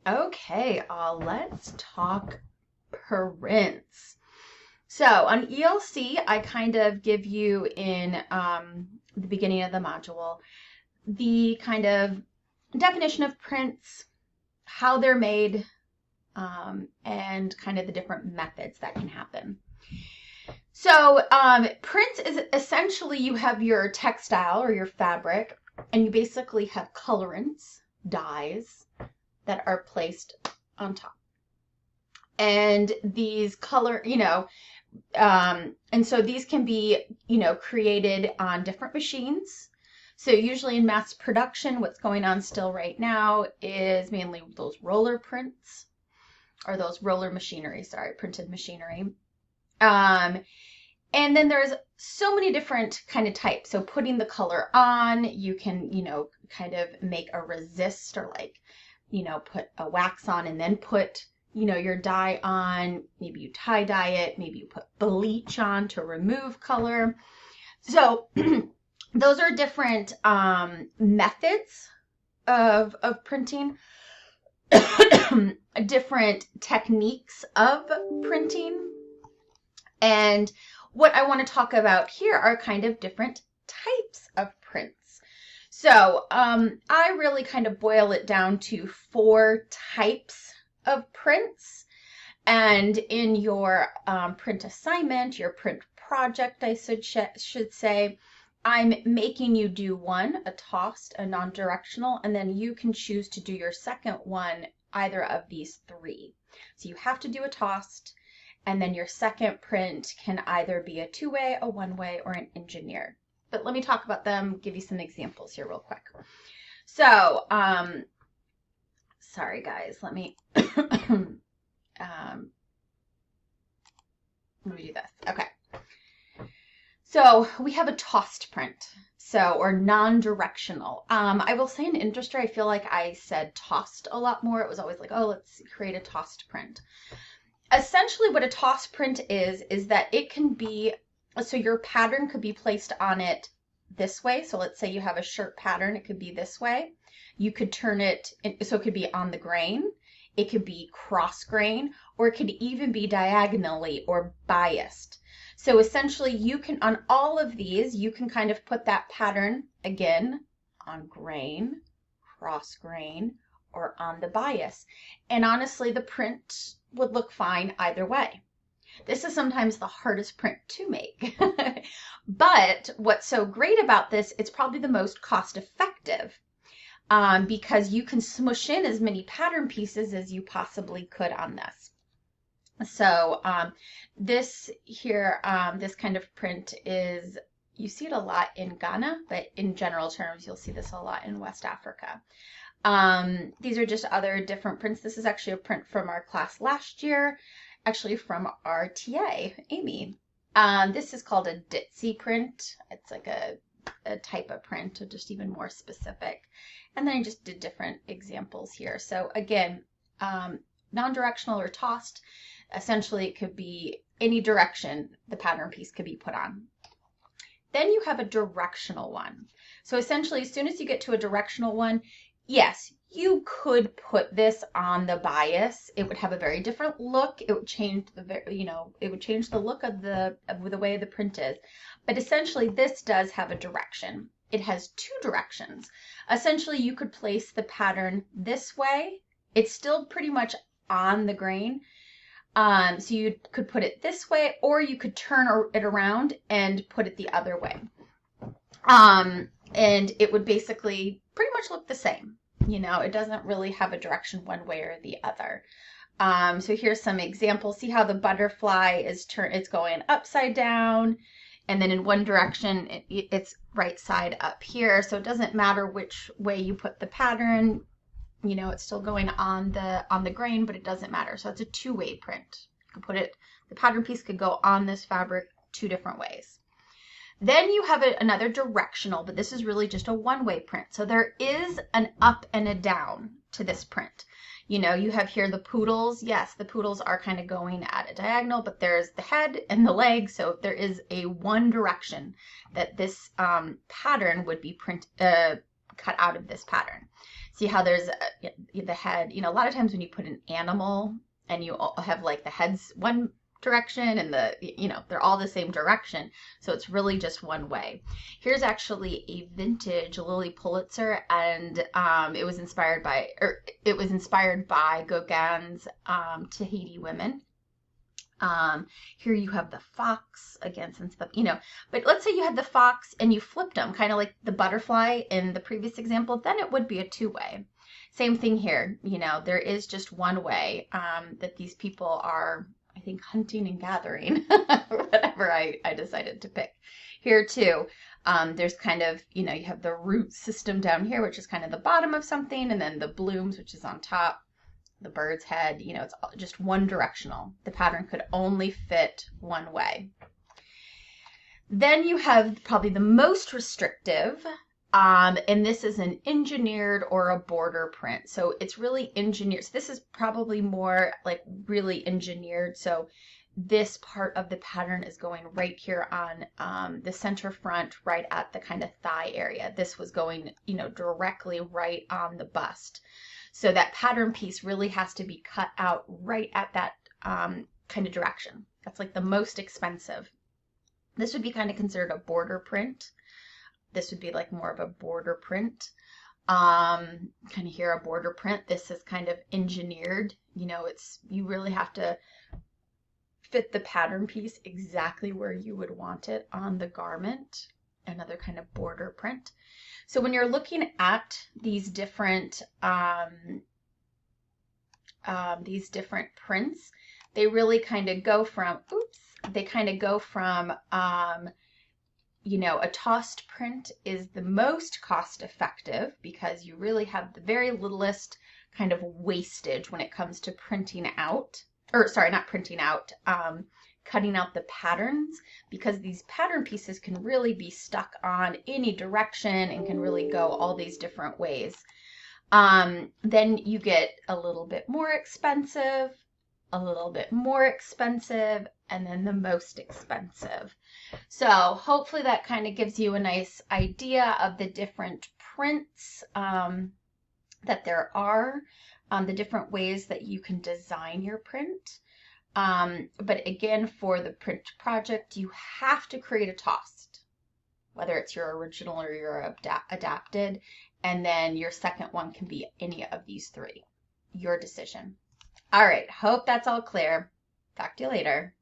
Okay, let's talk prints. So on ELC, I kind of give you in the beginning of the module the kind of definition of prints, how they're made, and kind of the different methods that can happen. So prints is essentially you have your textile or your fabric, and you basically have colorants, dyes, that are placed on top. And these color, and so these can be, created on different machines. So usually in mass production, what's going on still right now is mainly those roller prints or those roller machinery, printed machinery. And then there's so many different kind of types. So putting the color on, you can, kind of make a resist or put a wax on and then put, your dye on. Maybe you tie dye it. Maybe you put bleach on to remove color. So those are different methods of printing, different techniques of printing. And what I want to talk about here are kind of different types of prints. So I really kind of boil it down to 4 types of prints. And in your print assignment, your print project, I should say, I'm making you do one, a tossed, a non-directional, and then you can choose to do your second one, either of these 3. So you have to do a tossed, and then your second print can either be a 2-way, a 1-way, or an engineered. But let me talk about them, give you some examples here real quick. So, sorry guys, let me, let me do this. Okay. So we have a tossed print, or non-directional. I will say in industry, I feel like I said tossed a lot more. It was always like, oh, let's create a tossed print. Essentially what a tossed print is that it can be, so your pattern could be placed on it this way. So let's say you have a shirt pattern, it could be this way. You could turn it, so it could be on the grain, it could be cross grain, or it could even be diagonally or biased. So essentially you can, on all of these, you can kind of put that pattern again on grain, cross grain, or on the bias. And honestly, the print would look fine either way. This is sometimes the hardest print to make. But what's so great about this, it's probably the most cost effective because you can smush in as many pattern pieces as you possibly could on this. So this here, this kind of print is, you see it a lot in Ghana, but in general terms, you'll see this a lot in West Africa. These are just other different prints. This is actually a print from our class last year, actually from our TA, Amy. This is called a Ditzy print. It's like a type of print, or just even more specific. And then I just did different examples here. So again, non-directional or tossed, essentially it could be any direction the pattern piece could be put on. Then you have a directional one. So essentially, as soon as you get to a directional one, yes, you could put this on the bias. It would have a very different look. It would change it would change the look of the way the print is. But essentially, this does have a direction. It has 2 directions. Essentially, you could place the pattern this way. It's still pretty much on the grain. So you could put it this way, or you could turn it around and put it the other way. And it would basically pretty much look the same. It doesn't really have a direction one way or the other. So here's some examples. See how the butterfly it's going upside down, and then in one direction, it's right side up here. So it doesn't matter which way you put the pattern. It's still going on the grain, but it doesn't matter. So it's a 2-way print. You can the pattern piece could go on this fabric 2 different ways. Then you have another directional, but this is really just a 1-way print. So there is an up and a down to this print. You have here the poodles. Yes, the poodles are kind of going at a diagonal, but there's the head and the leg. So there is a one direction that this pattern would be cut out of this pattern. See how there's the head, a lot of times when you put an animal and you have like the head's one direction and they're all the same direction. So it's really just one way. Here's actually a vintage Lilly Pulitzer, and it was inspired by Gauguin's Tahiti Women. Here you have the fox again, but let's say you had the fox and you flipped them, kind of like the butterfly in the previous example, then it would be a two-way. Same thing here, there is just one way that these people are, I think, hunting and gathering, whatever I decided to pick. Here too, there's kind of, you have the root system down here, which is kind of the bottom of something, and then the blooms, which is on top. The bird's head, it's just one directional. The pattern could only fit one way. Then you have probably the most restrictive, and this is an engineered or a border print. So it's really engineered. So this is probably more like really engineered. So this part of the pattern is going right here on the center front, right at the kind of thigh area. This was going, directly right on the bust. So that pattern piece really has to be cut out right at that kind of direction. That's like the most expensive. This would be kind of considered a border print. This would be like more of a border print. Kind of here a border print. This is kind of engineered. You really have to fit the pattern piece exactly where you would want it on the garment. Another kind of border print. So when you're looking at these different prints, they really kind of go from, a tossed print is the most cost effective because you really have the very littlest kind of wastage when it comes to printing out, cutting out the patterns, because these pattern pieces can really be stuck on any direction and can really go all these different ways. Then you get a little bit more expensive, a little bit more expensive, and then the most expensive. So hopefully that kind of gives you a nice idea of the different prints that there are, the different ways that you can design your print. But again, for the print project, you have to create a tossed, whether it's your original or your adapted, and then your second one can be any of these three. Your decision. All right, hope that's all clear. Talk to you later.